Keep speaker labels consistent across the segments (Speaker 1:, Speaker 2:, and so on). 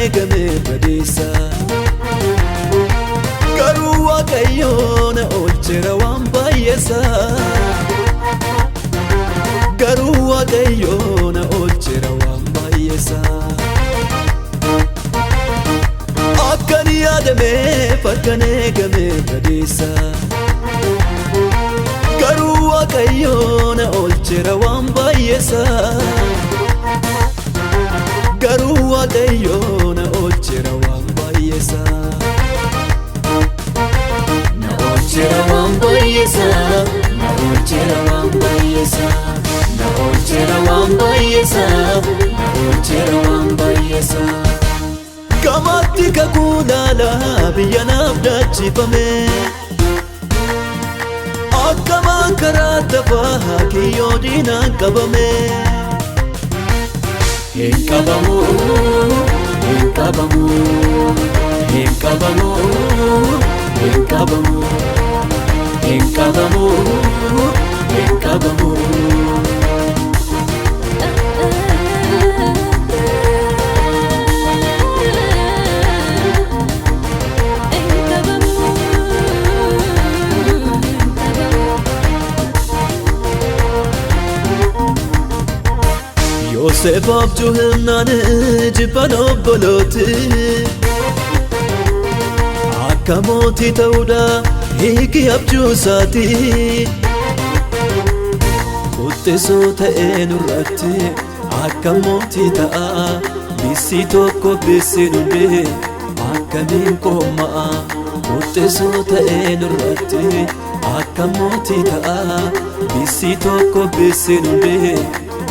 Speaker 1: eegame badiisa garuu waaqayyoon oolcheera waan baay'eesaa garuu waaqayyoon oolcheera waan baay'eesaa akkan yaadameef akkan eegame badiisa garuu waaqayyoon oolcheera waan baay'eesaa garuu waaqayyoon oolcheera waan baay'eesaa na oolcheera waan baay'eesaa na oolcheera waan baay'eesaa na oolcheera waan baay'eesaa na oolcheera waan baay'eesaa Gamatti kakuu laalaa biyya naaf daachifame akkamaan karaa tafaa kiyyoo diinaan qabame hin qabamu hin qabamu hin qabamu hin qabamu hin qabamu hin qabamu Yoosef abjuu himnaan jibban obbolooti akka mootii ta'uudha hiiki abjuu isaati quxxisoo ta'ee nurratti akka mootii ta'a bisii tokko bisii dhundee akkamiin qoomma'a quxxisoo ta'ee nurratti akka mootii ta'a bisii tokko bisii dhundee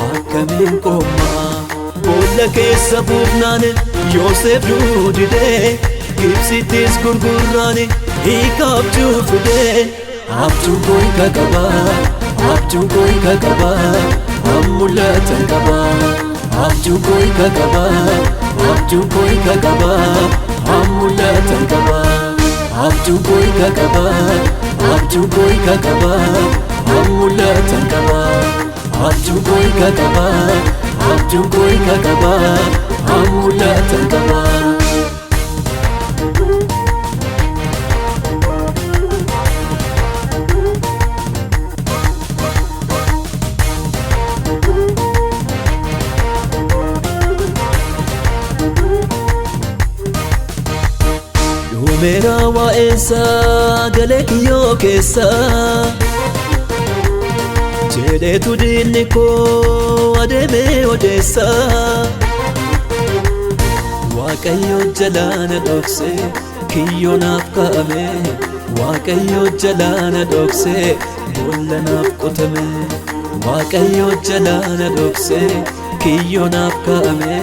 Speaker 1: akkamiin qoomma'a boolla keessa buufnaan Yoosef duudidee Gibsittis gurgurraan hiika abjuu fidee abjuu koo hiika qaba abjuu koo hiika qaba mul'atan qaba abjuu koo hiika qaba abjuu koo hiika qaba mul'atan qaba abjuu koo hiika qaba abjuu koo hiika qaba mul'atan qaba abjuu koo hiika qaba abjuu koo hiika qaba mul'atan qaba dhumeera waa'eensaa galee kiyyoo keessaa jedheetu diinni koo adeemee odeessaa waaqayyo jalaana dhokse kiyyoo naaf kaa'ame waaqayyo jalaana dhokse boolla naaf qotame waaqayyo jalaana dhokse kiyyoo naaf kaa'ame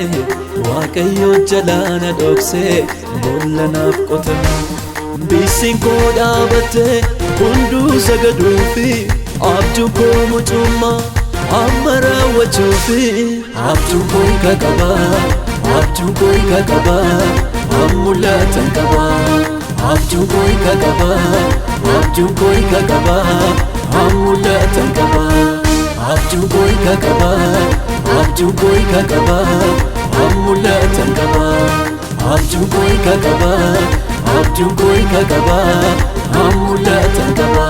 Speaker 1: waaqayyo jalaana dhokse boolla naaf qotame bisiin koo dhaabatte hunduu sagaduufi abjuu koo mucummaa amma raawwachuufi abjuu koo hiika qaba abjuu koo hiika qaba mul'atan qaba abjuu koo hiika qaba abjuu koo hiika qaba mul'atan qaba abjuu koo hiika qaba abjuu koo hiika qaba mul'atan qaba abjuu koo hiika qaba abjuu koo hiika qaba mul'atan qaba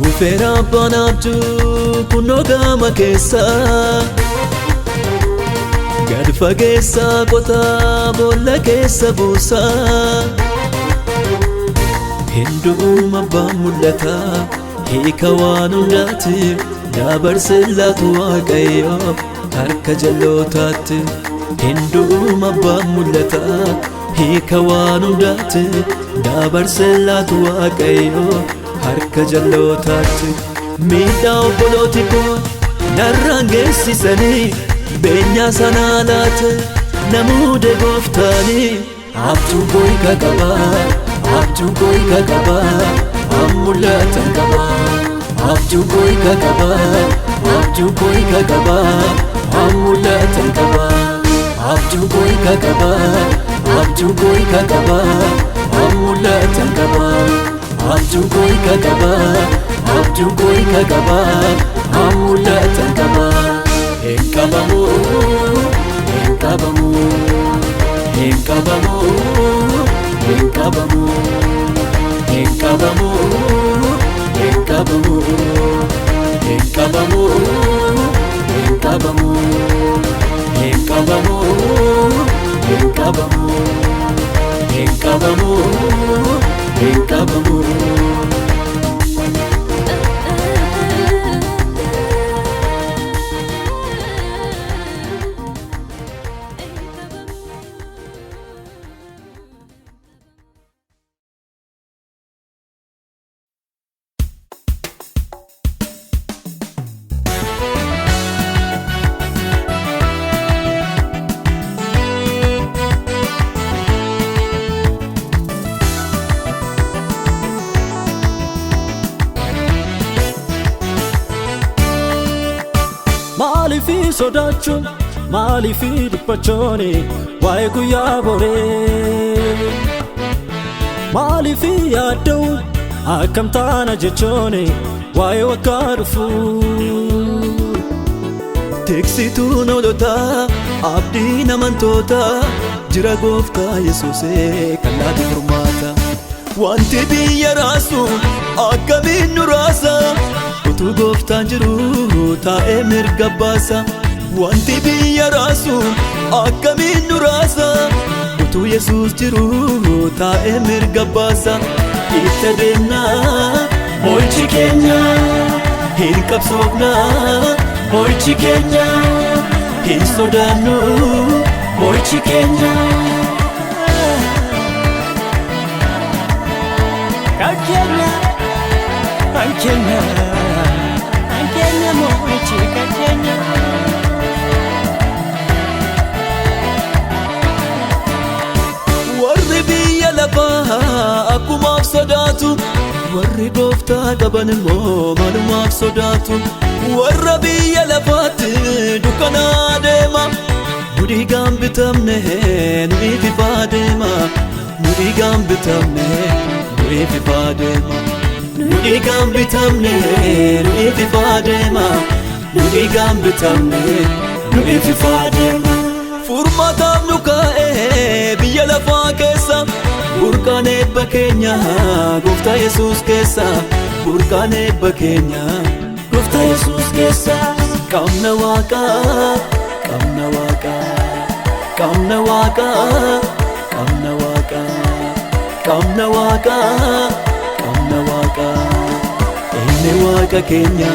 Speaker 1: dhufeera abbaan abjuu kunoo gama keessa gad fageessa qotaa boolla keessa buusa hinduun abbaan mul'ata hiika waan hundaatiif dabarsee laatu waaqayyo harka jalootaatti hinduun abbaan mul'ata hiika waan hundaatiif dabarsee laatu waaqayyo harka jalootaatti miidhaa obbolooti koo narraan geessisanii beenyaa sanaa laate namuude gooftaanii abjuu koo hiika qaba abjuu koo hiika qaba mul'atan qaba abjuu koo hiika qaba abjuu koo hiika qaba mul'atan qaba abjuu koo qaba, abjuu koo qaba, mul'atan qaba. Abjuu koo qaba, abjuu koo qaba, mul'atan qaba. Hin qabamu, hin qabamu, hin qabamu, hin qabamu, hin qabamu, hin qabamu, hin qabamu, hin qabamu, hin qabamu, hin qabamu, hin qabamu, hin qabamu.
Speaker 2: Maalifi sodaachuun maalifi dhiphachuun waa'ee guyyaa boree maalifi yaadda'uun akkam taana jechuun waa'ee waggaa dhufuu.
Speaker 1: Tiksituun hoolotaa abdii namantootaa jira gooftaa Yesuusee kan laatu furmaata. Wanti biyya raasu akkamiin nu raasa utuu gooftaan jiru taa'ee mirga baasa. Wanti biyya raasu akkamiin nu raasa utuu Yesuus jiru taa'ee mirga baasa. Itti deemnaa mo'ichi keenya hin qabsoofnaa, mo'ichi keenya hin sodaannu, mo'ichi keenya.
Speaker 2: Kenya mo'ichi Kenya.
Speaker 1: Warri biyya lafaa akkumaaf sodaatu, warri gooftaa qaban immoo maalumaaf sodaatu. Warra biyya lafaatti dukkanaa deema, nu dhiigaan bitamne nuyi fifaa deema, nu dhiigaan bitamne nuyi fifaa deema. Nu dhiigaan bitamne nuyi fifaa deema, nu dhiigaan bitamne nuyi fifaa deema. Furmaataaf nu kaa'ee biyya lafaa keessa, burqaan eebba keenya gooftaa Yesuus keessa, burqaan eebba keenya gooftaa Yesuus keessa. Qabna Waaqaa, qabna Waaqaa, qabna Waaqaa, qabna Waaqaa, qabna Waaqaa, qabna Waaqaa. Inni Waaqa keenya,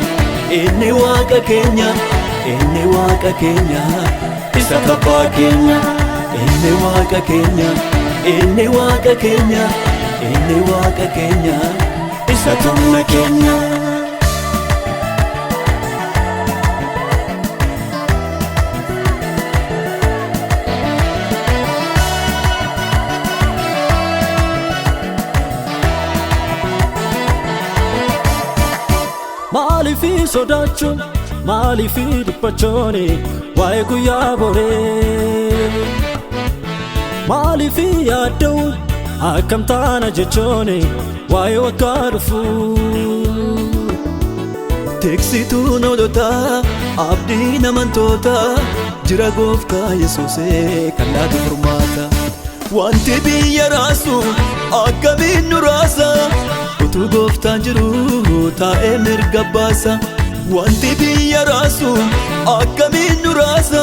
Speaker 1: inni Waaqa keenya, inni Waaqa keenya, isa kabbaa keenya. Inni Waaqa keenya, inni Waaqa keenya, inni Waaqa keenya, isa tumna keenya.
Speaker 2: Maalifi sodaachuun maalifi dhiphachuun waa'ee guyyaa boree maalifi yaadda'uun akkam taana jechuun waa'ee waggaa dhufuu.
Speaker 1: Tiksituun hoolotaa abdii namantootaa jira gooftaa Yesuusee kan laatu furmaata. Wanti biyya raasu akkamiin nu raasa utuu gooftaan jiru taa'ee mirga baasa. Wanti biyya raasu akkamiin nu raasa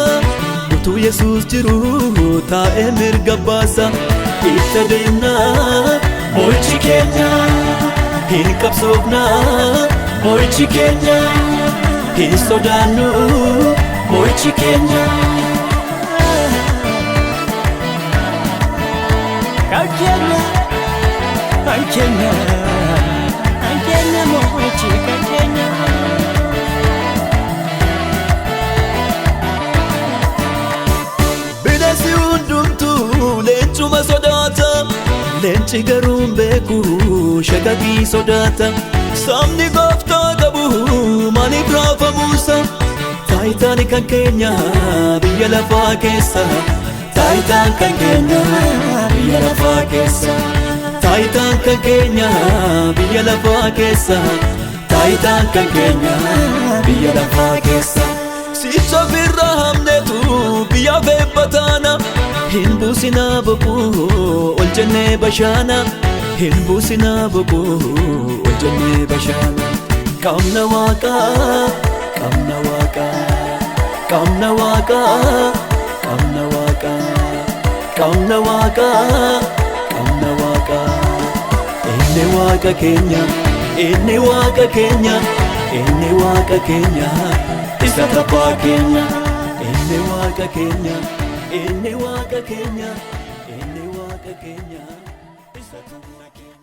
Speaker 1: utuu Yesuus jiru taa'ee mirga baasa. Itti deemnaa mo'ichi keenya hin qabsoofnaa, mo'ichi keenya hin sodaannu, mo'ichi keenya.
Speaker 2: Kenya mo'ichi Kenya.
Speaker 1: Bineensi hundumtuu leencuma sodaata, leenci garuu hin beeku shagagii sodaata. Sabni gooftaa qabu maaliif raafamuusa? taayitaan kan keenya biyya lafaa keessa taayitaan kan keenya biyya lafaa keessa taayitaan kan keenya biyya lafaa keessa taayitaan kan keenya biyya lafaa keessa sicha birra hamnetu biyya beebbataana hin buusinaa boquu ol jennee bashaana hin buusinaa boquu ol jennee bashaana qaamna waaqaa qaamna waaqaa qaamna waaqaa qaamna waaqaa qaamna waaqaa qaamna waaqaa inni waaqa keenya inni waaqa keenya inni waaqa keenya isa taphaa keenya inni waaqa keenya inni waaqa keenya inni waaqa keenya isa taphaa keenya.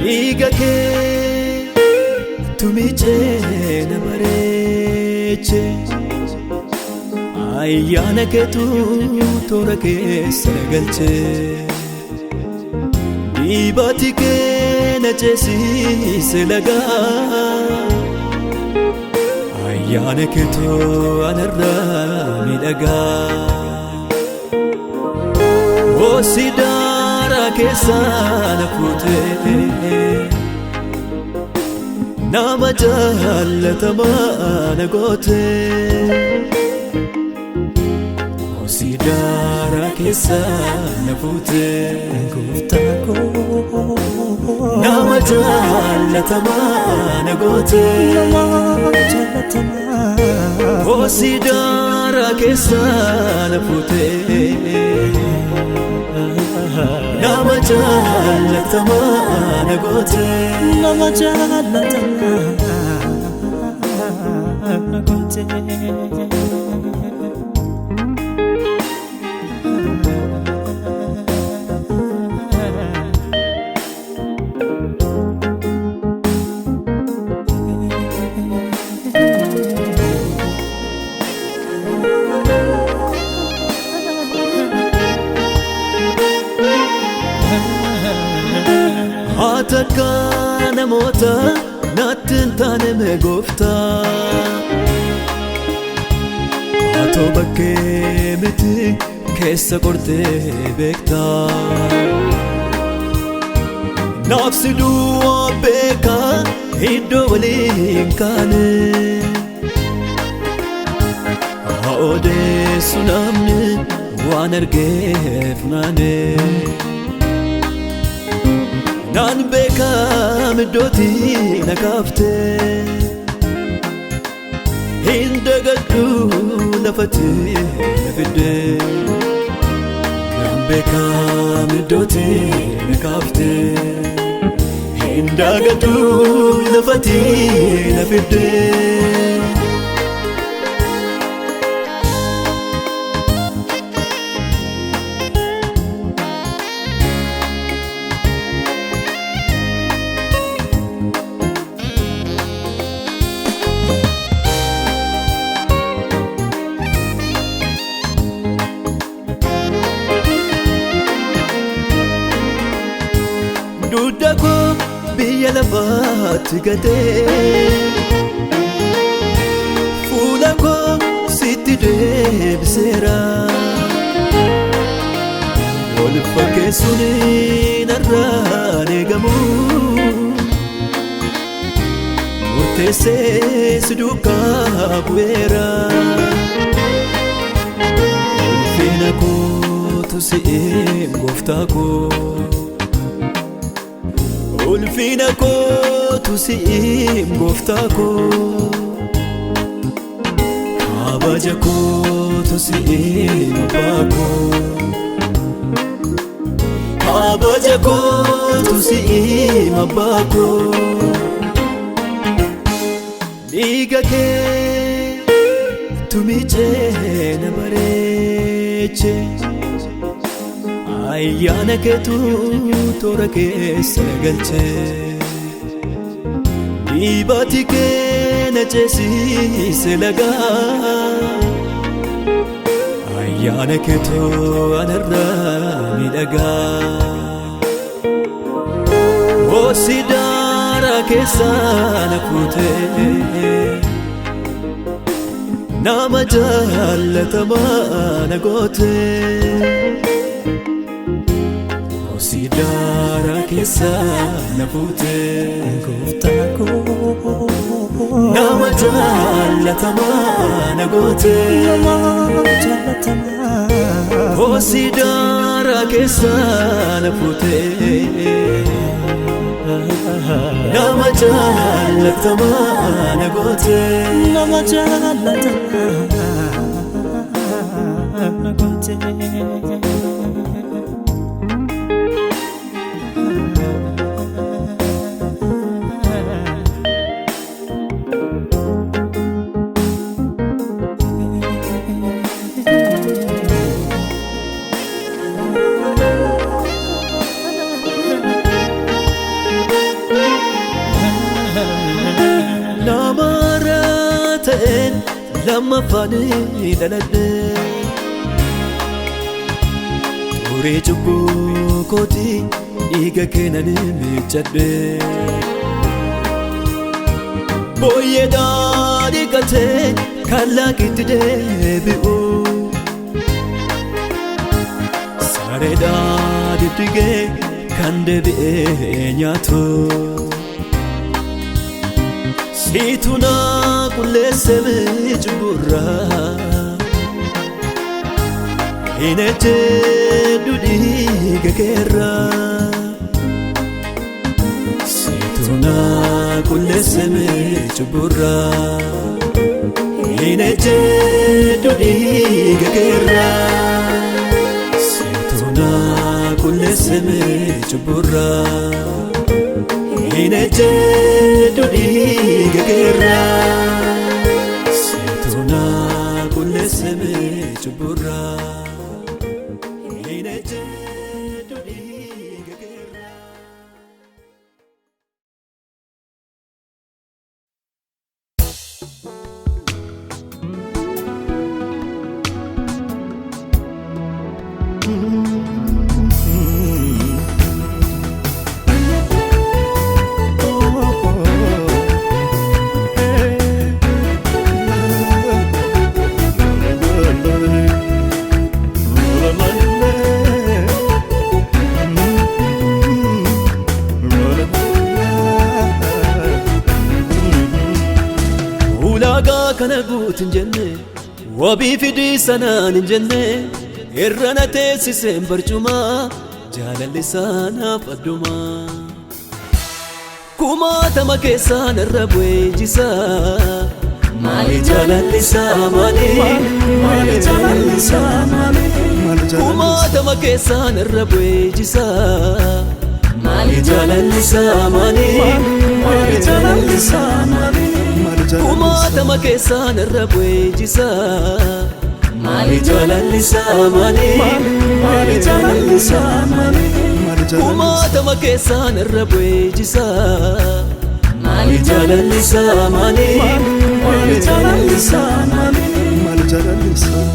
Speaker 1: Dhiiga kee tumichee na bareeche ayyaana keetu toora keessa na galche dhiibati kee na ceesise lagaa ayyaana keetu anarraa miidhagaa Osidara keessa na fuutee nama jaalatamaa na gootee Osidara keessa na fuutee gooftaa koo nama jaalatamaa na gootee Osidara keessa na fuutee nama jaalatamaa na gootee nama jaalatamaa na gootee Atakka namoota natti hin taane mee gooftaa Atoo bakkee miti keessa qortee beektaa Naafsi duwwaa beekaa iddoo waliin kaane Haa odeessu namni waan argeef naane Naan beekam iddooti na kaaftee hin dagadhu lafatti na fiddee Naan beekam iddooti na kaaftee hin dagadhu lafatti na fiddee Dudda koo biyya lafaatti gatee fuula koo sitti deebiseera wal fakkeessuun narraan eegamu murteessee si duukaa bu'eera ulfina kootu si'een gooftaa koo Ulfina kootu si'im gooftaa koo kabaja kootu si'im abbaa koo kabaja kootu si'ima baakoo dhiiga kee tumichee na bareeche ayyaana keetu toora keessa na galche dhiibati kee na ceesiise lagaa ayyaana keetu anarraa miidhagaa Sidaara keessa na fuutee nama jaalatamaa na gootee Sidaara keessa na fuutee gooftaa koo nama jaalatamaa na gootee Sidaara keessa na fuutee nama jaalatamaa na gootee nama jaalatamaa na gootee Lama fani daladhe Ture chubbu koti dhiiga keenan miiccadhe Booyyee daadhii galtee kan laakitti deebi'u Saree daadhii dhigee kan deebi'ee nyaatu Situna kulese mejburra Ineche dudi gekera Situna kulese mejburra Ineche dudi gekera Situna kulese mejburra Ineche dudi gekera Situna kulese mejburra Ineche dudi gekera kana guutin jenne wabii fidii sanaan hin jenne irrana teessiseen barcuma jaalalli saanaaf adduma kumaatama keessaan irra bu'ee jisa maali jaalalli isaa maali maali jaalalli isaa maali kumaatama keessaan irra bu'ee jisa maali jaalalli isaa maali maali jaalalli isaa maali kumaatama keessaan irra bu'ee jisa maali jaalalli isaa maali maali jaalalli isaa maali kumaatama keessaan irra bu'ee jisa maali jaalalli isaa maali maali jaalalli isaa maali maali jaalalli isaa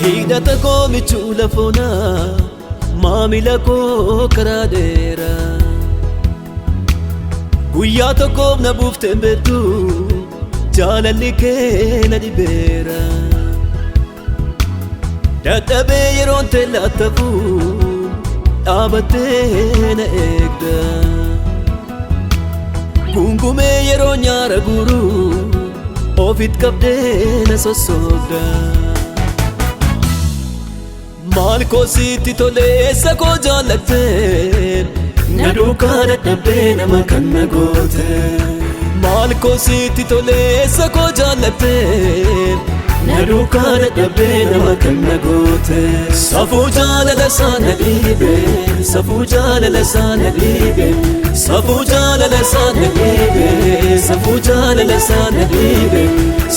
Speaker 1: hidhata koo michuu lafoona maamila koo karaa dheera guyyaa tokkoof na buufteen beektu jaalalli kee na dhibeera dadhabee yeroon teellaattafu dhaabattee na eegda gungumee yeroo nyaara guru ofit qabdee na sossobda maal koo sitti tolee isa koo jaallattee na duukaa dadhabdee nama kan na goote maal koo sitti tolee isa koo jaallattee na duukaa dadhabdee nama kan na goote safuu jaalala isaa na dhiibe safuu jaalala isaa na dhiibe safuu jaalala isaa na dhiibe safuu jaalala isaa na dhiibe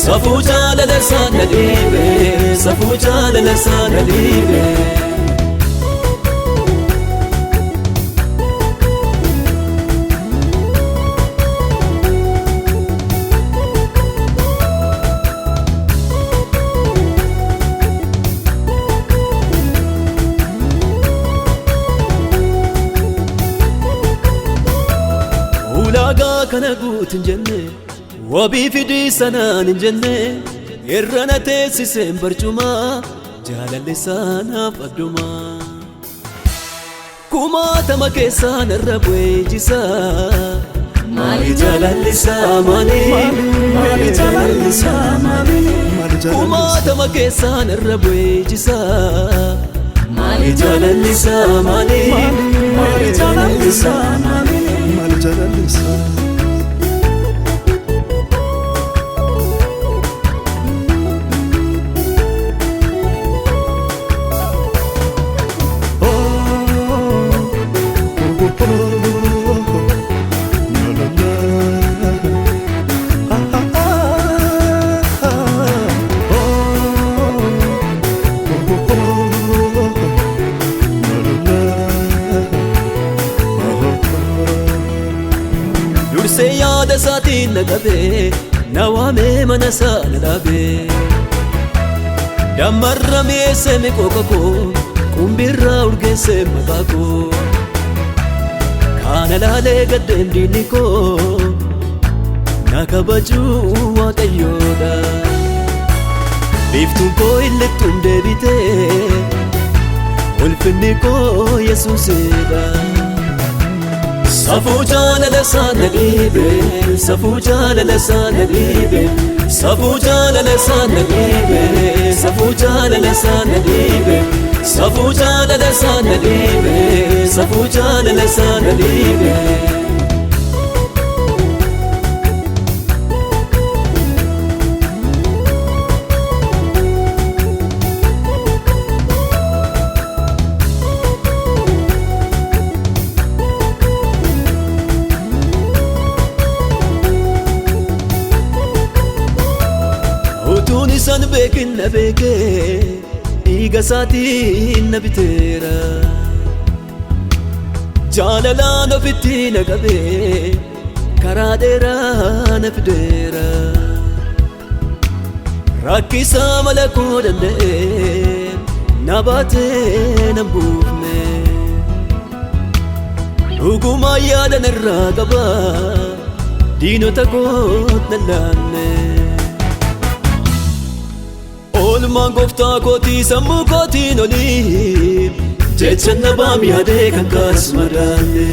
Speaker 1: safuu jaalala isaa na dhiibe safuu jaalala isaa na dhiibe ulaagaa kana guutin jenne wabii fidii sanaan hin jenne irrana teessiseen barcumaa jaalalli isaanaaf addumaa kumaatama keessaan irra bu'ee jisaa maali jaalalli isaa maali maali jaalalli isaa maali kumaatama keessaan irra bu'ee jisaa maali jaalalli isaa maali maali jaalalli isaa maali jaalalli isaa dursee yaada isaatiin na qabee na waamee mana isaa na dhaabee dammarra mi'eessee miqooqa koo qumbirraa urgeessee maqaa koo kaana laalee gaddeen diinni koo na kabajuu waaqayyoodha biiftuun koo illittuun deebitee ulfinni koo yesuusidha safuu jaalala isaa na dhiibe safuu jaalala isaa na dhiibe safuu jaalala isaa na dhiibe safuu jaalala isaa na dhiibe safuu jaalala isaa na dhiibe safuu jaalala isaa na dhiibe utuun isaan beekin na beekee dhiiga isaatiin na biteera jaalalaan ofitti na qabee karaa dheeraa na fideera rakkisaa mala koo danda'ee na baatee na buufne dhugumaa yaadan irraa qaba diinota koot na laanne oolmaan gooftaa kootii sammuu kootiin olii jecha nabaam yaadee kan kaas madaalle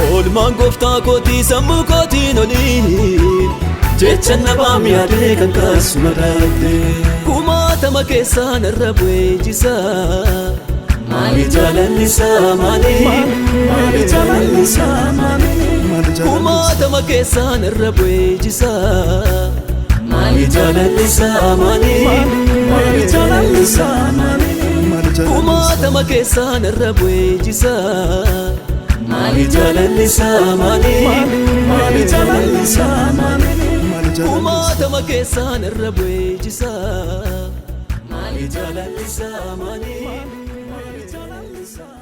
Speaker 1: oolmaan gooftaa kootii sammuu kootiin olii jecha nabaam yaadee kan kaas madaalle kumaatama keessaan irra bu'ee jisaa maali jaalalli isaa maali maali jaalalli isaa maali kumaatama keessaan irra bu'ee jisaa maali jaalalli isaa maali maali jaalalli isaa maali kumaatama keessaan irra bu'ee jisaa maali jaalalli isaa maali maali jaalalli isaa maali kumaatama keessaan irra bu'ee jisaa maali jaalalli isaa maali maali jaalalli isaa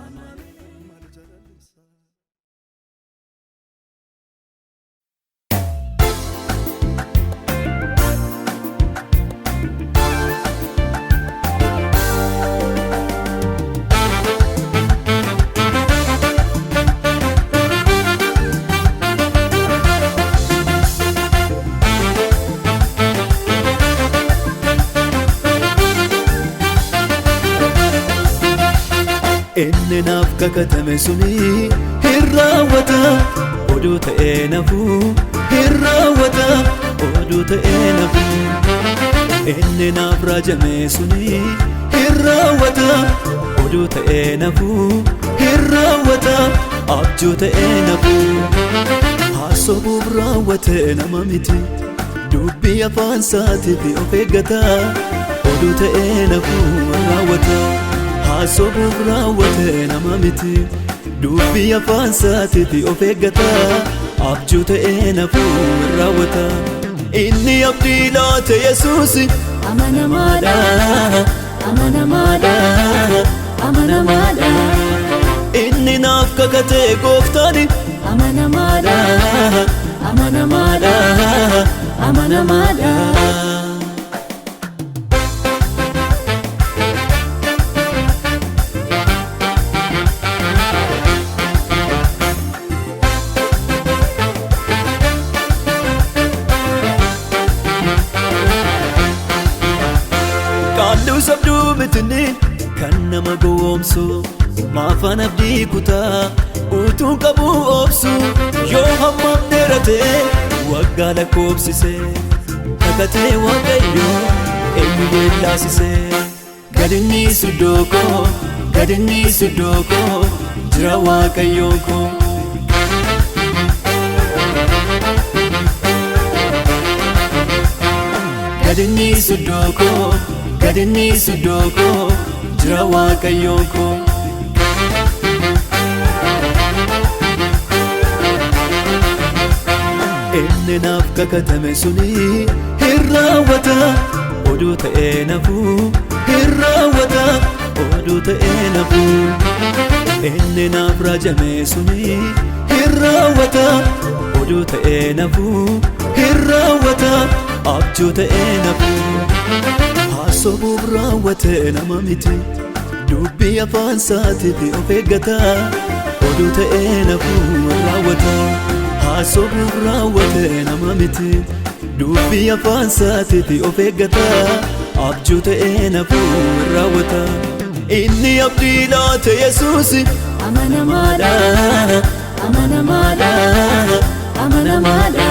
Speaker 1: inni naaf kakatame suni hin raawwata oduu ta'ee nafuu hin raawwata oduu ta'ee nafuu inni naaf raajame suni hin raawwata oduu ta'ee nafuu hin raawwata abjuu ta'ee nafuu haasobuuf raawwate nama miti dubbii afaan isaatiif of eeggata oduu ta'ee nafuu raawwata haasobuuf raawwate nama miti dubbii afaan isaatiif of eeggata abjuu ta'ee nafuu raawwata inni abdii laate Yesuus amanamaadha amanamaadha amanamaadha inni naaf kakate Gooftaan amanamaadha amanamaadha amanamaadha Qaaluu sabduu mitini kan nama gowwoomsu maafaan abdii kutaa utuu qabu obsu yoo hammam dheerate waggaa lakkoobsise kakatee waaqayyo eenyu yeellaasise gadinni sudookoo jira waaqayyoon koo gadinni sudookoo jira waaqayyoon koo inni naaf kakatame suni hin raawwata oduu ta'ee nafuu hin raawwata oduu ta'ee nafuu inni naaf raajame suni hin raawwata oduu ta'ee nafuu hin raawwata abjuu ta'ee nafuu haasobuuf raawwate nama miti dubbii afaan isaatiif of eeggata oduu ta'ee nafuu raawwata haasobuuf raawwate nama miti dubbii afaan isaatiif of eeggata abjuu ta'ee nafuu raawwata inni abdii laate Yesuus amanamaadha amanamaadha amanamaadha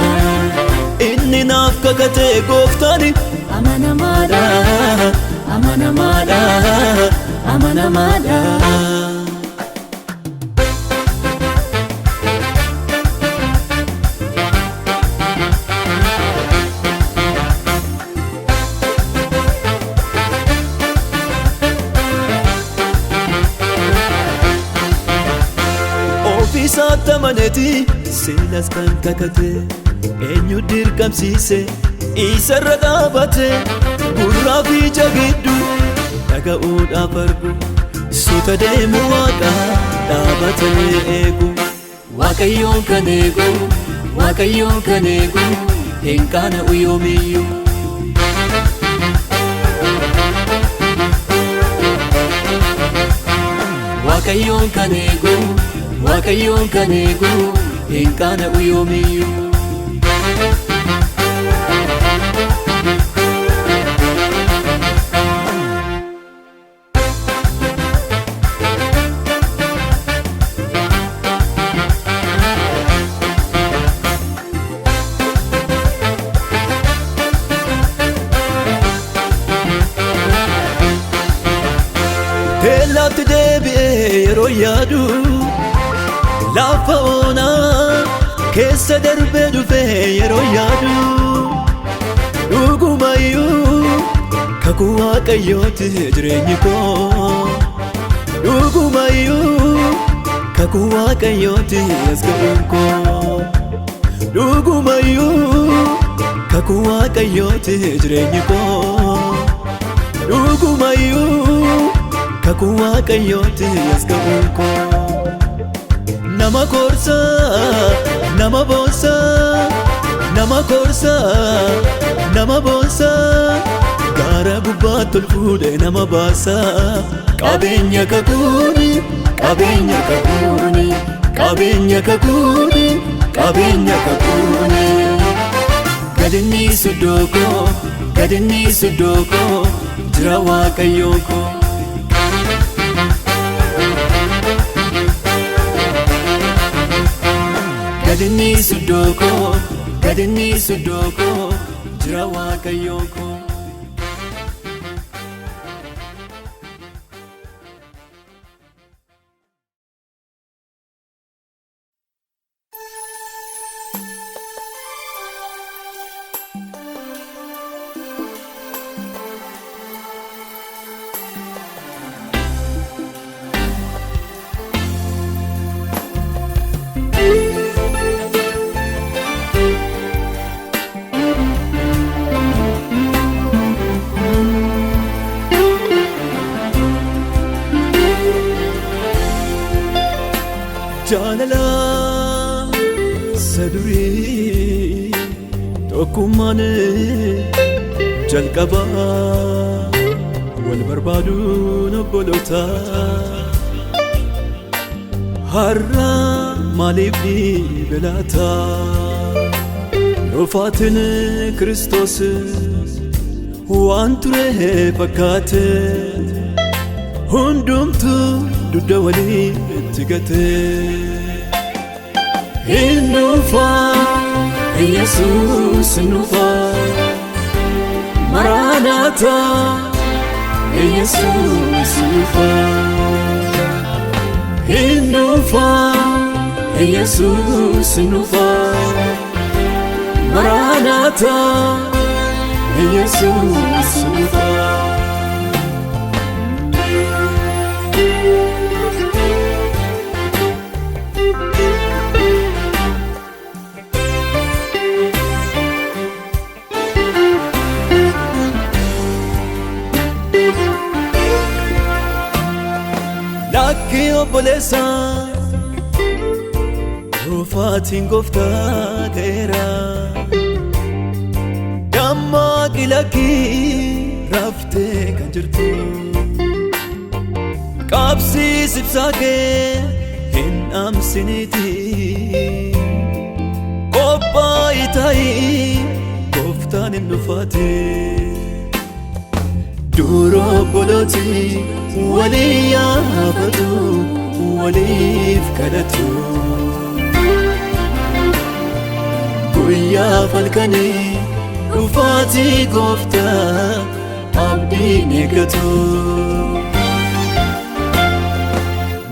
Speaker 1: inni naaf kakate Gooftaan amanamaadha amanamaadha amanamaadha ofiisaatti amaneti silas kan kakate eenyu dirqamsiise isarra dhaabate gurraa fi ija gidduu dhaga'uudhaaf argu suuta deemu waaqa dhaabatee eegu waaqayyoon kan eegu hin qaana'u yoomiyyuu waaqayyoon kan eegu hin qaana'u yoomiyyuu teellaatti deebi'ee yeroo yaadu lafa onaa keessa darbee dhufee yeroo yaadu dhugumayyuu kakuu waaqayyooti jireenyi koo dhugumayyuu kakuu waaqayyooti as ga'uun koo dhugumayyuu kakuu waaqayyooti jireenyi koo dhugumayyuu kakuu waaqayyooti as ga'uun koo nama korsa nama boonsa nama korsa nama boonsa gaara gubbaatti ol fuudhee nama baasa qabeenya kakuuni qabeenya kakuuni qabeenya kakuuni qabeenya kakuuni gadinni sudookoo jira waaqayyoon koo gadinni suddoko gadinni suddoko jira waaqayyoon koo. Jaalala saduri tokkummaan jalqaba wal barbaaduun obboloota har'a maaliif dhiibbata dhufaatiin Kiristoos waan ture fakkaate hundumtuu dudda walitti gate. Hindufa Yesus hindufa Maranatha Yesus hindufa Hindufa Yesus hindufa Maranatha Yesus hindufa. Lakki obboleessa dhufaatiin gooftaa ta'eera dammaqi lakki raftee kan jirtu qabsiis ibsaa kee hin dhaamsiniti qophaa'i ta'i gooftaan hin dhufaate. Duro obbolooti walii yaafatu waliif kadhatu guyyaa falkanii dhufaatii gooftaa abdiin eeggatu.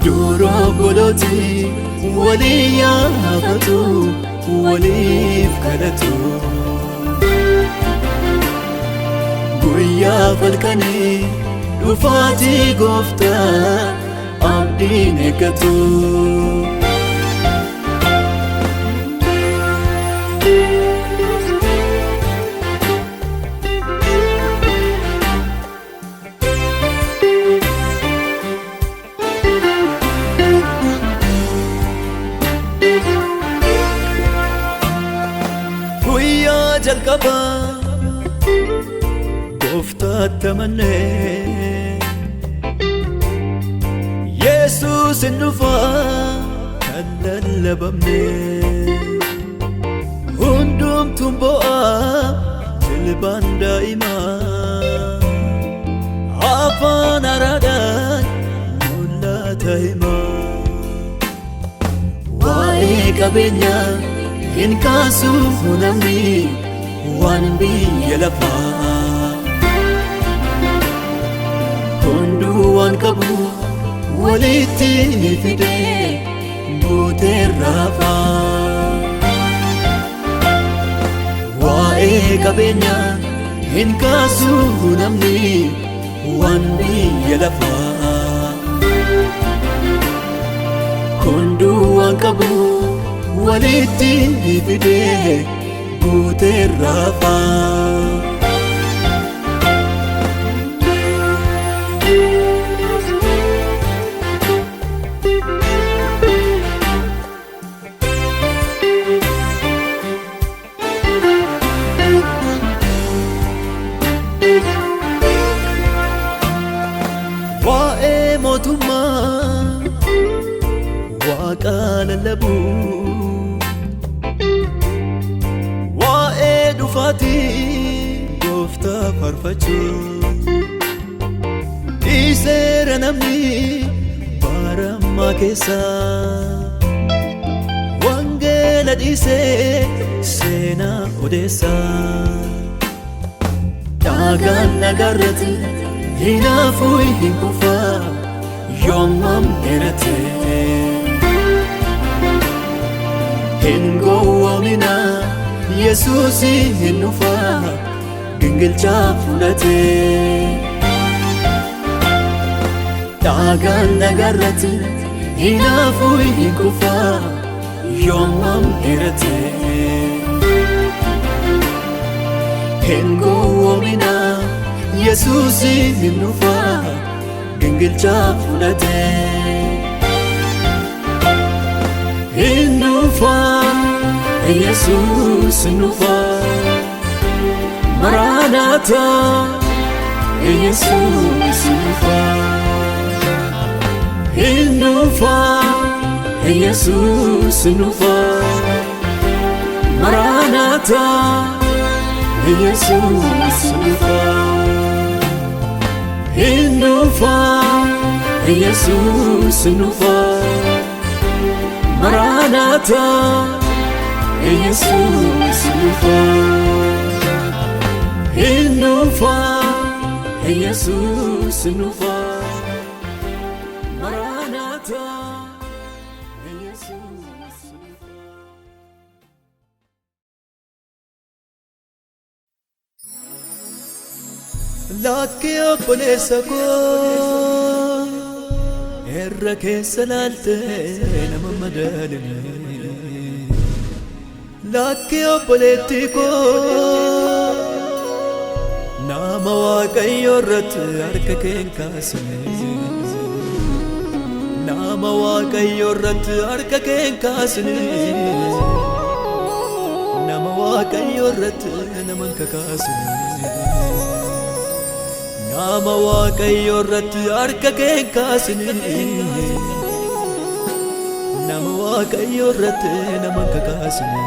Speaker 1: Duro obbolooti walii yaafatu waliif kadhatu guyyaa falkanii dhufaatii gooftaa abdiin eeggatu. Guyyaa jalqabaa gooftaa tamannee Yesus hin dhufa kan lallabamne hundumtuun bo'a jilbaan daa'imaa afaan haaraadhaan mul'ata hima waa'ee qabeenyaa hin kaasu namni waan biyya lafaa hunduu waan qabu walitti fidee buutee raafaa waa'ee qabeenyaa hin kaasu namni waan biyya lafaa hunduu waan qabu walitti fidee buutee raafaa. Waa'ee mootummaa waaqa lallabu waa'ee dhufaatii gooftaa faarfachuu dhiiseera namni barammaa keessa wangeela nadhiisee seenaa odeessaa. Dhagaan nagarratti hinaafuu hin kufaa yoomam dheeratee. Hin gowwoominaa Yesuusi hin dhufaa gingilchaa fudhatee. Dhagaan nagarratti hinaafuu hin kufaa yoomam dheeratee. Hin gowwoominaa Yesuusi hin dhufaa gingilchaa fudhatee. Hin dhufaa Yesuus hin dhufaa Maranatha Yesuus hin dhufaa. Hin dhufaa Yesuus hin dhufaa Maranatha Yesuus hin dhufaa. Hin dhufaa Yesuus hin dhufaa Maranatha Yesuus hin dhufaa. Hin dhufaa Yesuus hin dhufaa Maranatha Yesuus hin dhufaa. Lakkii obboleessa koo irra keessa laaltee nama madaaline. Lakkii obboleetti koo nama Waaqayyo irratti harka kee hin kaasne. Nama Waaqayyo irratti harka kee hin kaasne. Nama Waaqayyo irratti nama hin kakaasne. Nama Waaqayyo irratti harka kee hin kaasne. Nama Waaqayyo irratti nama hin kakaasne.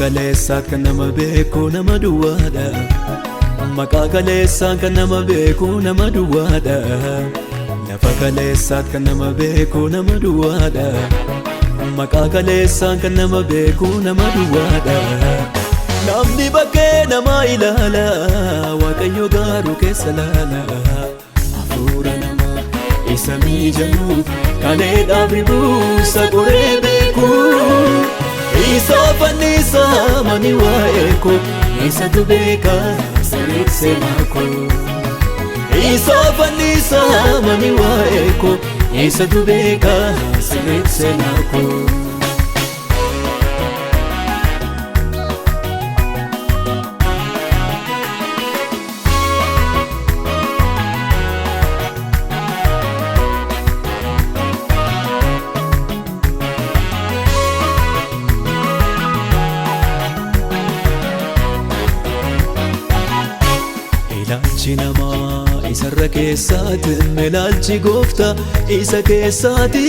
Speaker 1: Kaleessaan kan nama beeku nama duwwaadha. Maqaa kaleessaan kan nama beeku nama duwwaadha. Lafa kaleessaan kan nama beeku nama duwwaadha. Maqaa kaleessaan kan nama beeku nama duwwaadha. Namni bakkee nama ilaala Waaqayyo garuu keessa laala. Hafuura namaa isa mijanuuf kaleedhaaf ribuusa qoree beeku. Isa fannisa mani waa'ee koo isatu beeka sirriitti seenaa koo. Isa fannisa mani waa'ee koo isatu beeka sirriitti seenaa koo. Ilaalchi namaa isarra keessaati ilaalchi gooftaa isa keessaati.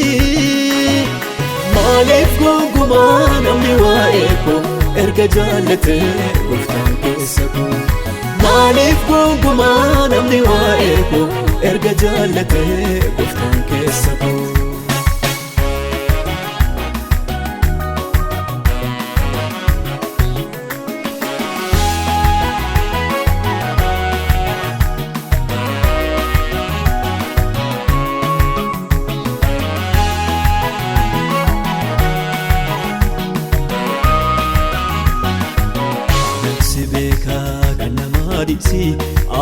Speaker 1: Maaliif gonkumaa namni waa'ee koo erga jaallate gooftaan keessa koo. Maaliif gonkumaa namni waa'ee koo erga jaallate gooftaan keessa koo.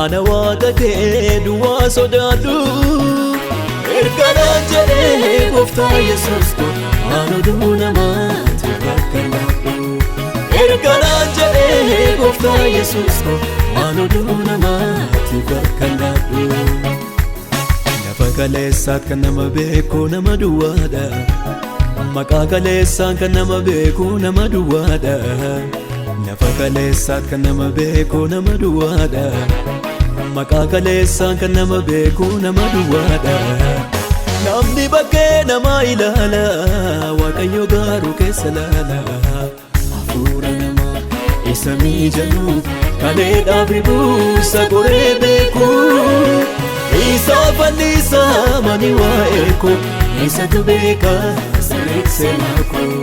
Speaker 1: Ana waaqa kee duwwaa sodaadhu. Erganaan jedhee gooftaa Yesuus koo ana oduu namaatti bakka laadhu. Erganaan jedhee gooftaa Yesuus koo ana oduu namaatti bakka laadhu. Lafa kaleessaat kan nama beeku nama duwwaadha. Maqaa kaleessaan kan nama beeku nama duwwaadha. Lafa kaleessaat kan nama beeku nama duwwaadha. maqaa kaleessaan kan nama beeku nama duwwaadha. Namni bakkee nama ilaala Waaqayyo garuu keessa laala. Hafuura namaa isa mijaa'u kaleedhaaf ribuusa goree beeku. Isa fannisa mani waa'ee koo isatu beeka sirreessee naakoo.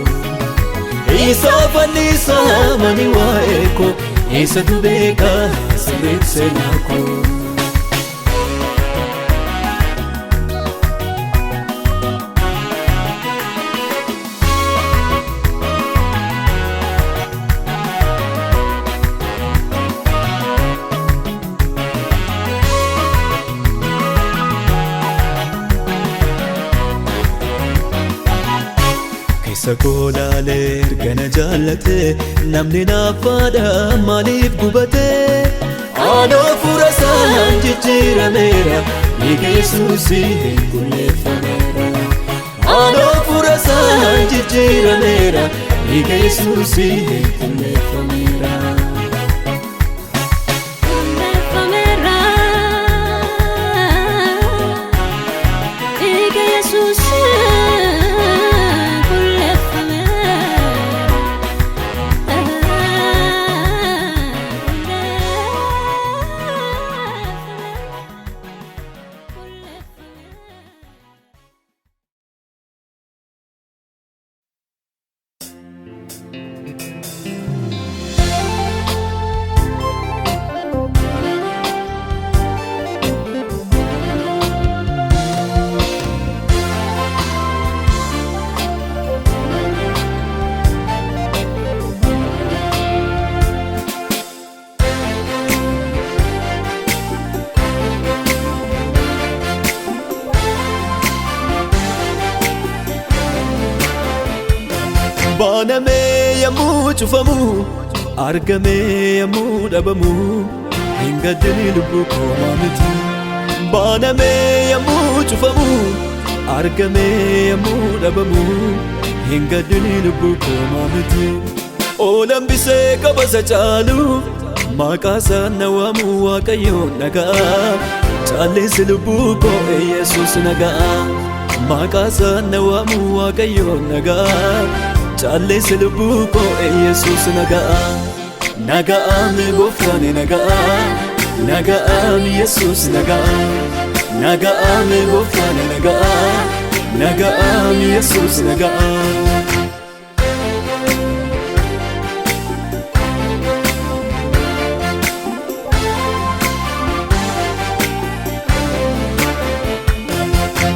Speaker 1: Isa fannisa mani waa'ee koo isatu beeka sirreessee naakoo. Sakolaalee ergana jaallate namni naafaadha maaliif gubate. Aanoo fuura isaan jijjiirameera dhiiga Yesuusiin qulleeffameera. Aanoo fuura isaan jijjiirameera dhiiga Yesuusiin qulleeffameera. Baanamee yommuu cufamu argamee yommuu dhabamu hin gaddini lubbuu koo miti. Baanamee yommuu cufamu argamee yommuu dhabamu hin gaddini lubbuu koo miti. Oolambisee qabasa caalu maqaasaan na waamu Waaqayyoon nagaa. Caalleessi lubbuu koo Yesuus nagaa. Maqaasaan na waamu Waaqayyoon nagaa. Caalleessi lubbuu koo Yesuus nagaa. Nagaa'aan gooftaan nagaa. Nagaa'aan Yesuus nagaa. Nagaa'aan gooftaan nagaa. Nagaa'aan Yesuus nagaa.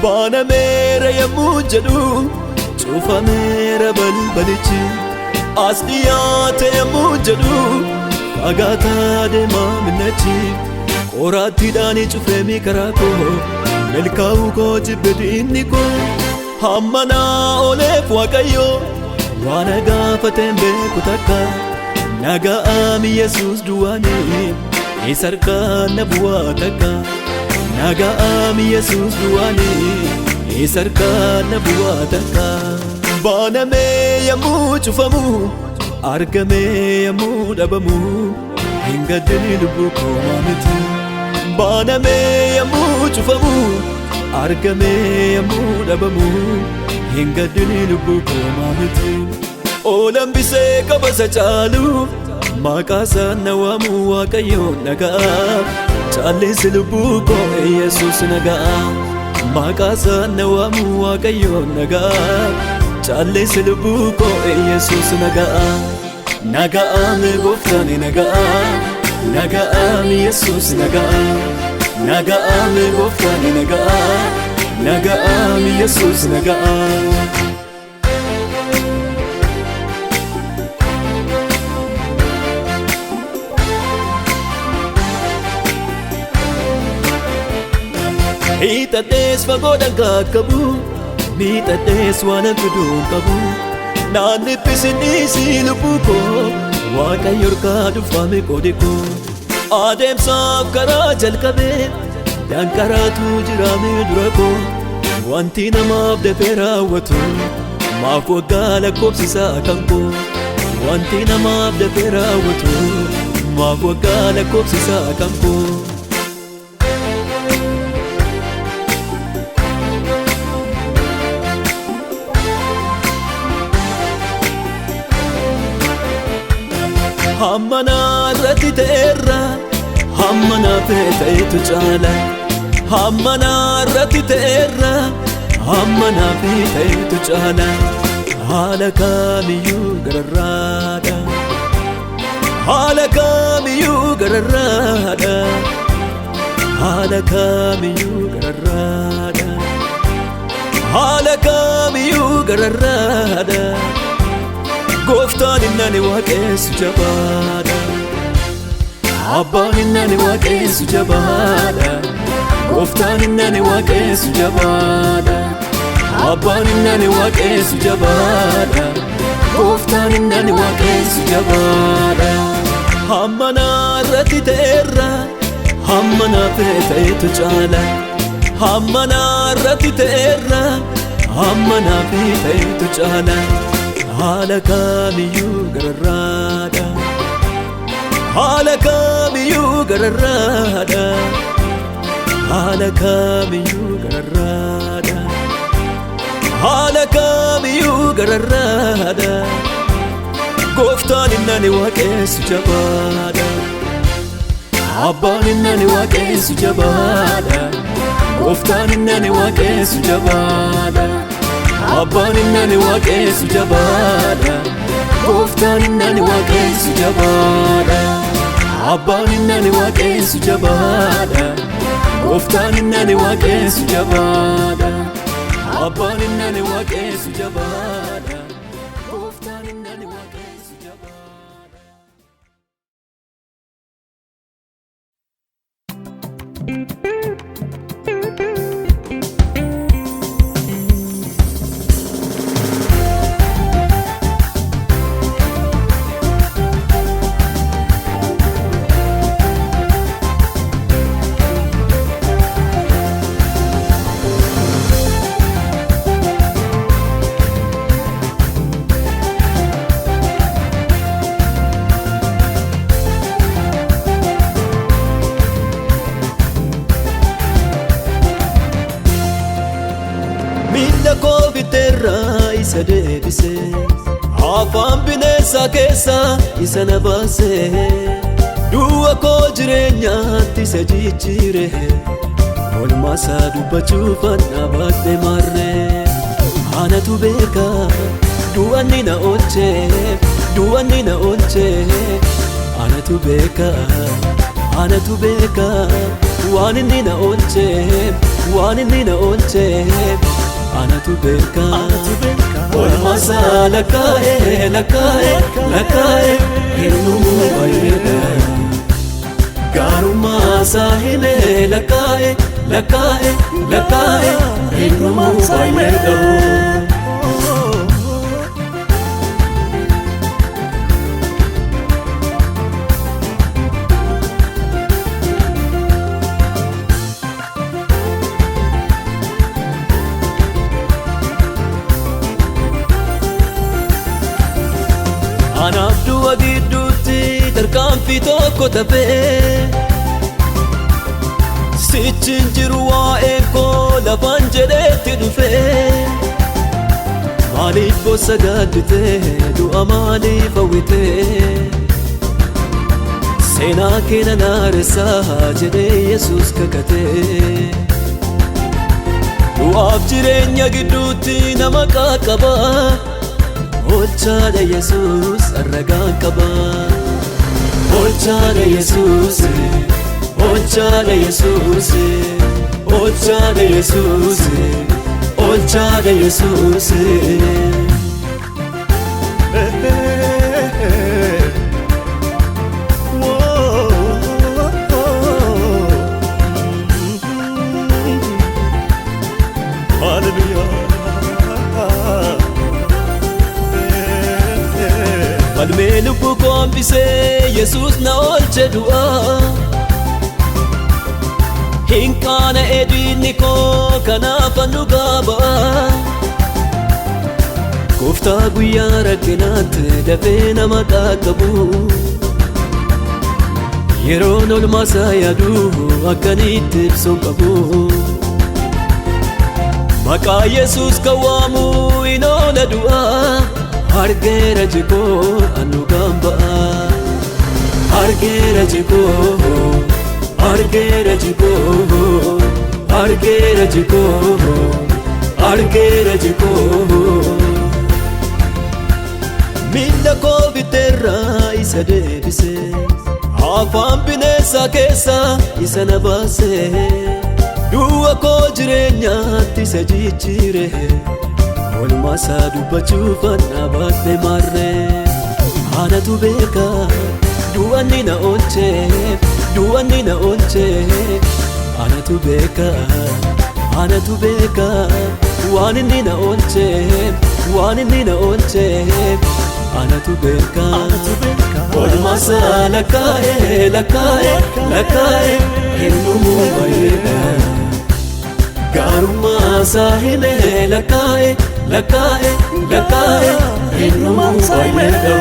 Speaker 1: Baanameera yommuu jedhu cufameera balbalichi. As dhiyaate yommuu jedhu fagaataa deemaa minnachi. Qoraattiidhaan cufeemi karaa koo milkaa'uu koo jibbe diinni koo. Hamma naa ooleef Waaqayyo waan gaafateen beeku takka. Nagaa'aan Yesuus duwwaanii isa harkaan na bu'aa takka. Nagaa'aan Yesuus duwwaanii isa harkaan na bu'aa takka. Baanamee yommuu cufamu argamee yommuu dhabamu hin gaddini lubbuu koo miti. Baanamee yommuu cufamu argamee yommuu dhabamu hin gaddini lubbuu koo miti. Oolambisee qabasa caalu maqaasaan na waamu Waaqayyoon nagaa. Caalleessi lubbuu koo Yesuus nagaa. Maqaasaan na waamu Waaqayyoon nagaa. Caalleessi lubbuu koo Yesuus nagaa. Nagaa'aan gooftaan nagaa. Nagaa'aan Yesuus nagaa. Nagaa'aan gooftaan nagaa. Nagaa'aan Yesuus nagaa. Hiixadhees fagoodhaan qaqqabu miidhadhees waan fiduun qabu. Naanniffisinniisi lubbuu koo Waaqayyo harkaa dhufame qoode koo. Adeemsaaf karaa jalqabee danqaraatu jiraame dura koo. Wanti namaaf dafee raawwatu maaf waggaa lakkoofsisaa kan koo. Wanti namaaf dafee raawwatu maaf waggaa lakkoofsisaa kan koo. hammana irratti ta'eerra hammana feeteetu caala hammana irratti ta'eerra hammana feeteetu caala haala kamiyyuu gararraadha haala kamiyyuu gararraadha haala kamiyyuu gararraadha haala kamiyyuu gararraadha Gooftaan innani waaqessu jabaadha Abbaan innani waaqessu jabaadha Gooftaan innani waaqessu jabaadha Abbaan innani waaqessu jabaadha Gooftaan innani waaqessu jabaadha Hammana irratti ta'eerra hammana feeteetu caala hammana irratti ta'eerra hammana feeteetu caala haala kamiyyuu gararraadha haala kamiyyuu gararraadha haala kamiyyuu gararraadha haala kamiyyuu gararraadha Gooftaan innani waaqessu jabaadha Abbaan innani waaqessu jabaadha Gooftaan innani waaqessu jabaadha Abbaan innani waaqessu jabaadha Gooftaan innani waaqessu jabaadha Abbaan innani waaqessu jabaadha Gooftaan innani waaqessu jabaadha Abbaan innani waaqessu jabaadha Gooftaan innani waaqessu jabaadha isa deebise afaan bineensa keessa isa na baase du'a koo jireenyaatti isa jijjiire oolmaa isaa dubbachuuf dhaabadhe marree anatu beeka du'anni na oolchee du'anni na oolchee anatu beeka waan inni na oolchee waan inni na oolchee anatu beeka oolmaa isaa lakkaa'ee lakkaa'ee lakkaa'ee eenyuun baay'eedha gaarummaa isaa himee lakkaa'ee lakkaa'ee lakkaa'ee eenyuun baay'eedha Anaaf du'a gidduutti tarkaanfii tokko tafee sichin jiru waa'ee koo lafaan jedheetti dhufee maaliif bossa gaadditee du'a maaliif hawwitee seenaa keenya naaressaa jedhee Yesuus kakatee du'aaf jireenya gidduutti nama qaqqaba Olchaadha Yesuus arragaan qaba Olchaadha Yesuus Olchaadha Yesuus Olchaadha Yesuus Olchaadha Yesuus Falmee lubbuu koo hambisee Yesuus na oolche du'aa hin qaana'e diinni koo kanaaf annu gaabaa Gooftaa guyyaa rakkinaatti dafee nama qaqqabu yeroon oolmaa isaa yaadu akkanitti ibsuun qabu maqaa Yesuus kan waamu hin oola du'aa Argeera jikoo anu gamba argeera jikoo argeera jikoo argeera jikoo argeera jikoo miila koo biteerraa isa deebisee afaan bineensa keessa isa na baasee du'a koo jireenyaatti isa jijjiire oolmaa isaa dubbachuuf dhaabadhe marree anatu beeka du'anni na oolchee du'anni na oolchee anatu beeka waan inni na oolchee waan inni na oolchee anatu beeka oolmaa isaa lakkaa'ee lakkaa'ee lakkaa'ee eenyummaa baay'eedha gaarummaa isaa himee lakkaa'ee lakkaa'ee lakkaa'ee eenyummaa baay'eedha.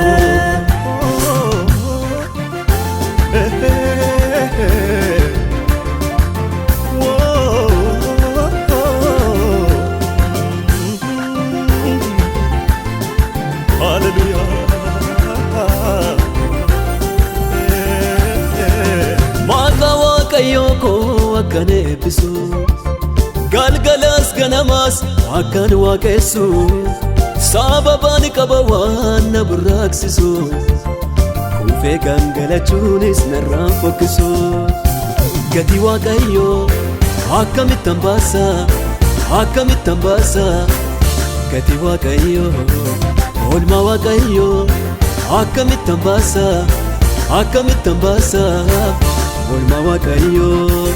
Speaker 1: Waaqayyoo akkan eebbisu galgalas ganamas akkan waaqessu sababaan qaba waan na burraaqsisu kuufee gangalachuunis narraan fokkisu gatii Waaqayyoo akkamittan baasa akkamittan baasa gatii Waaqayyoo oolmaa Waaqayyoo akkamittan baasa akkamittan baasa oolmaa Waaqayyoo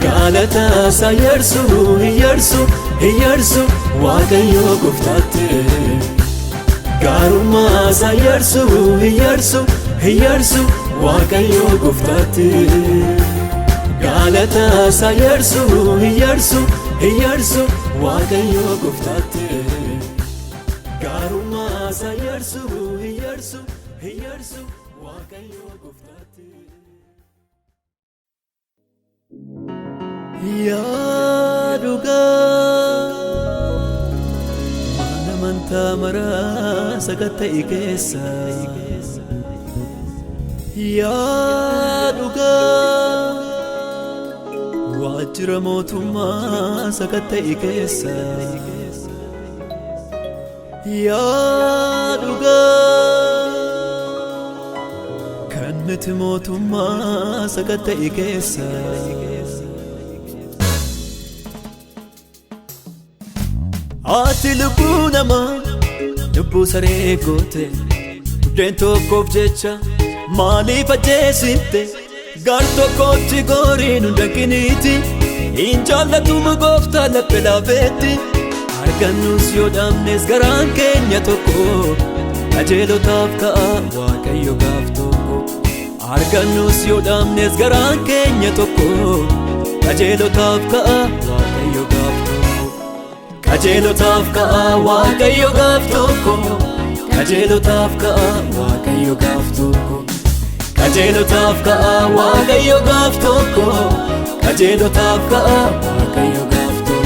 Speaker 1: galata isaa hiyyeessu hiyyeessu hiyyeessu Waaqayyoo gooftaatti gaarummaa isaa hiyyeessu hiyyeessu hiyyeessu Waaqayyoo gooftaatti galata isaa hiyyeessu hiyyeessu hiyyeessu Waaqayyoo gooftaatti gaarummaa isaa hiyyeessu hiyyeessu hiyyeessu Waaqayyoo gooftaatti. Yaa dhugaa mana amantaa maraa sagatta'e keessa yaa dhugaa waajjira mootummaa sagatta'e keessa yaa dhugaa kan miti mootummaa sagatta'e keessa ati lubbuu namaa lubbuu saree goote buddeen tokkoof jecha maaliif ajjeesifte gar tokkotti goriin hunda kiniiti hin jaallatumu gooftaa laphee laafeetti argannus yoo dhabnes garaan keenya tokko qajeelotaaf ka'a Waaqayyo gaaf tokko argannus yoo dhabnes garaan keenya tokko qajeelotaaf ka'a Waaqayyo gaaf tokko qajeelotaaf ka'a Waaqayyo gaaf tokko qajeelotaaf ka'a Waaqayyo gaaf tokko qajeelotaaf ka'a Waaqayyo gaaf tokko qajeelotaaf ka'a Waaqayyo gaaf tokko.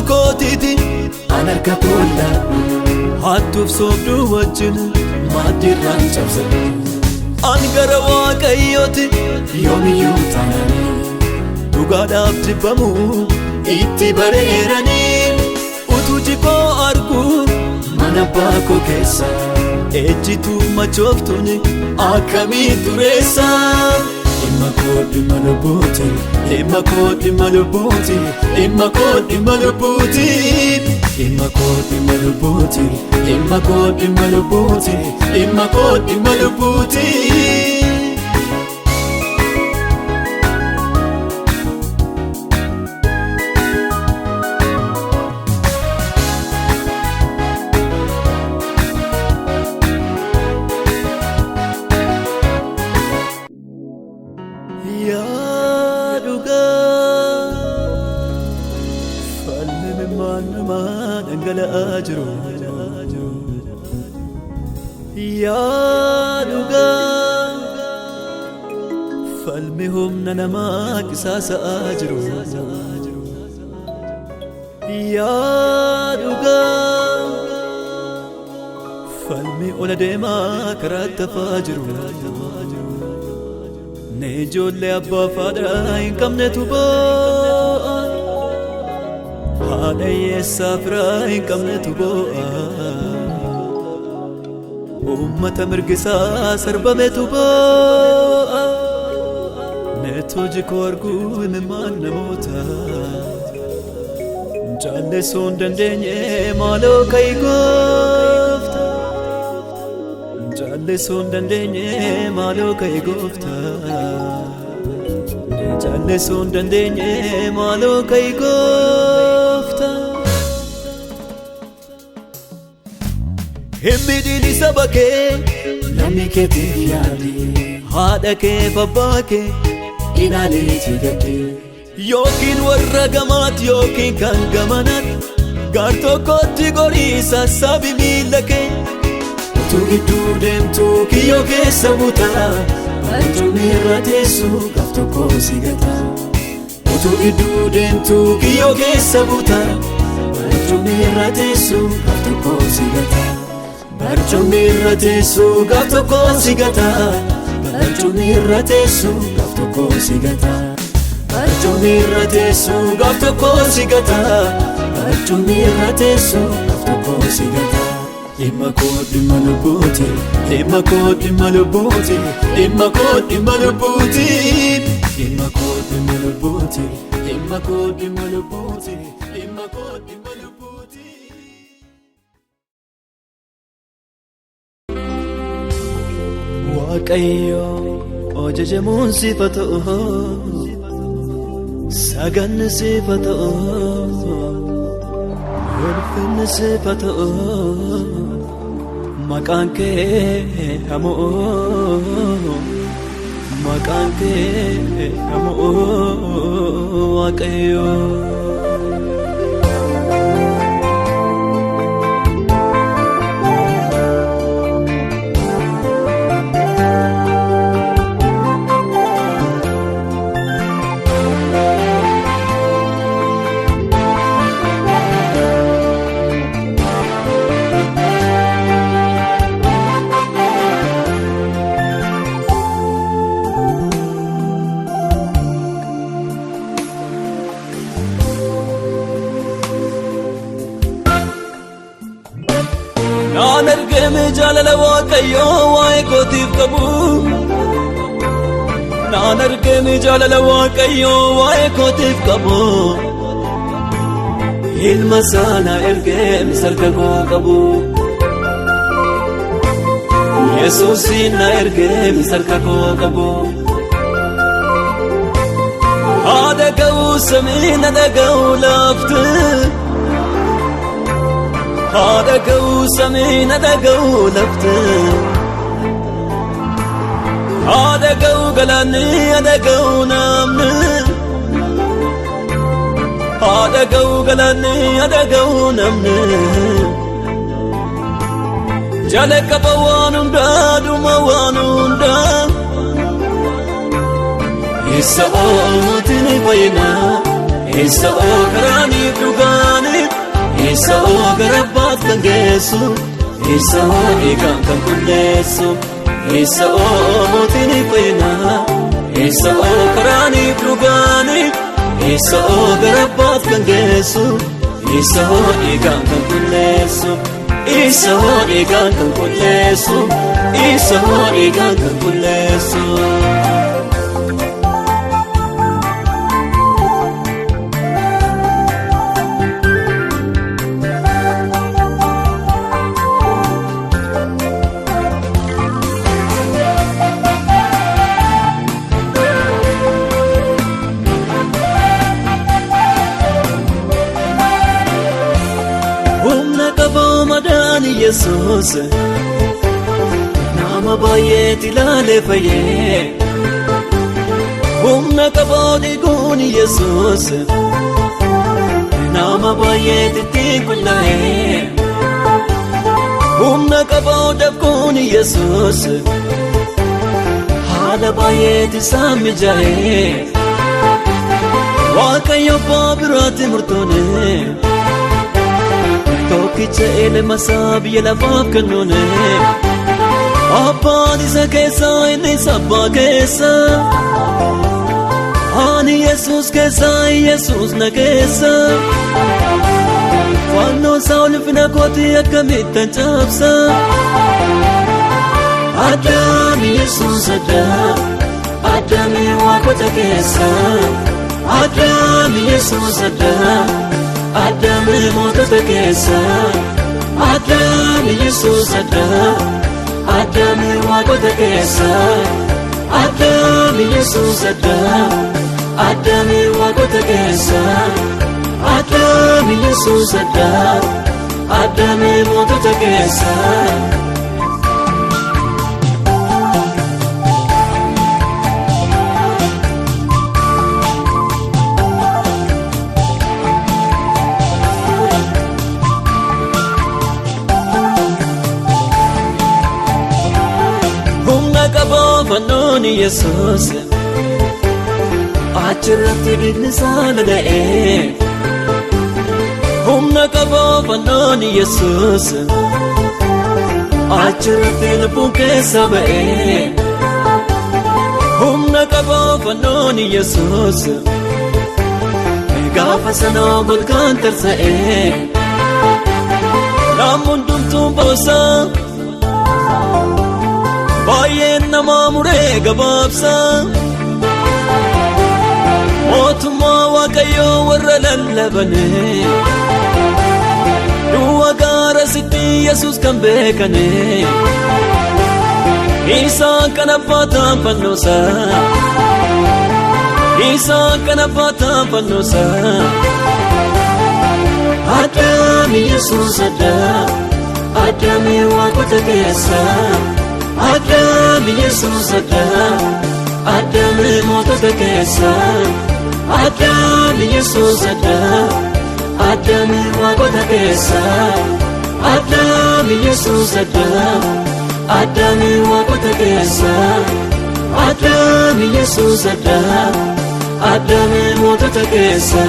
Speaker 1: Kootiti an harka koolladhu hattuuf soobduu wajjin maaddiirraan cabse an gara Waaqayyooti yoomiyyuu taananii dhugaadhaaf jibbamu itti bareeranii utuu jikoo arguu mana abbaa koo keessa ejjituuf machooftuun akkamiin dureessa dhimma koo dhimma lubbuuti dhimma koo dhimma lubbuuti dhimma koo dhimma lubbuuti dhimma koo dhimma lubbuuti dhimma koo dhimma lubbuuti dhimma koo dhimma lubbuuti. Yaa dhugaa falmii namaa dhangala'aa jiru yaa dhugaa namni humna namaa qisaasa'aa jiru yaa dhugaa falmi ola deemaa karaatti hafaa jiru ne ijoollee abbaa faadhaa hin qabnetu boo'a haadha hiyyeessaa firaa hin qabnetu boo'a ummata mirgisaa sarbametu boo'a neetu jikoo arguu imimmaan namoota jaalleessuu hin dandeenye maaloo ka'ii goofta jaalleessuu hin dandeenye maaloo ka'ii goofta jaalleessuu hin dandeenye maaloo ka'ii goofta Himmidini saba kee
Speaker 2: Namni keetiif yaadi
Speaker 1: haadha kee abbaa kee
Speaker 2: ilaaleeti gadde
Speaker 1: yookiin warra gamaat yookiin kan gamanat gar tokkotti gorii sassabi miila kee
Speaker 2: utuu gidduu deemtu kiyyoo keessa buuta barcumni irra teessu gaaf tokko si gata utuu gidduu deemtu kiyyoo keessa buuta barcumni irra teessu gaaf tokko si gata barcumni irra teessu gaaf tokko si gata barcumni irra teessu gaaf tokko si gata barcumni irra teessu gaaf tokko si gata barcumni irra teessu gaaf tokko si gata dhimma koo dhimma lubbuuti dhimma koo dhimma lubbuuti dhimma koo dhimma lubbuuti dhimma koo dhimma lubbuuti dhimma koo dhimma lubbuuti dhimma koo dhimma lubbuuti Waaqayyo ojajamuun sifa ta'u saganni sifa ta'u ulfinni sifa ta'u maqaan kee hamoo maqaan kee hamoo Waaqayyo Naan ergeme jaalala Waaqayyo waa'ee kootiif qabu Naan ergeme jaalala Waaqayyo waa'ee kootiif qabu Ilma sana ergeme sarka koo qabu Yesuusin na ergeme sarka koo qabu Haadha ga'uu samii na dhaga'uu laafte haadha ga'uu samii na dhaga'uu lafte haadha ga'uu galaanni na dhaga'uu namni haadha ga'uu galaanni na dhaga'uu namni jalqaba waan hundaa dhuma waan hundaa isa oomuutiin fayyina isa oogaraaniif dhugaaniif isa oogarabaat kan geessu isa oomigaan kan qulleessu isa oomuutiin fayyina isa oogaraaniif dhugaaniif isa oogarabaat kan geessu isa oomigaan kan qulleessu isa oomigaan kan qulleessu isa oomigaan kan qulleessu. Yesus nama baay'eet ilaale fayyee humna qaboo dhiiguun Yesus nama baay'eet ittiin qullaa'ee humna qaboo dhabkuun Yesus
Speaker 1: haala baay'eeti isaan mijaa'e Waaqayyo abbaa biraatti murtoone tokkicha ilma isaa biyya lafaaf kennuune Abbaan isa keessa innis abbaa keessa Ani Yesuus keessa Yesuus na keessa Fannoo isaa ulfina kooti akkamittan cabsa Addaami Yesuus Addaami waaqota keessa Addaami Yesuus Addaami mootota keessa Addaami Yesuus Addaami waaqota keessa Addaami Yesuus Addaami waaqota keessa Addaami Yesuus Addaami mootota keessa Fannoon Yesuus achirratti dhiigni isaa lola'e humna qaboo fannoon Yesuus achirratti lubbuun keessa ba'e humna qaboo fannoon Yesuus gaafa sanaa golgaan tarsa'e namoon hundumtuu boosaa Baay'een nama muree gabaabsa Mootummaa Waaqayyoo warra lallabane Du'a gaara sitti Yesuus kan beekane Isaan kan abbaataan fannoosa Isaan kan abbaataan fannoosa Addaami Yesuus Addaami waaqota keessa Addaami Yesuus Addaami mootota keessa Addaami Yesuus Addaami waaqota keessa Addaami Yesuus Addaami waaqota keessa Addaami Yesuus Addaami mootota keessa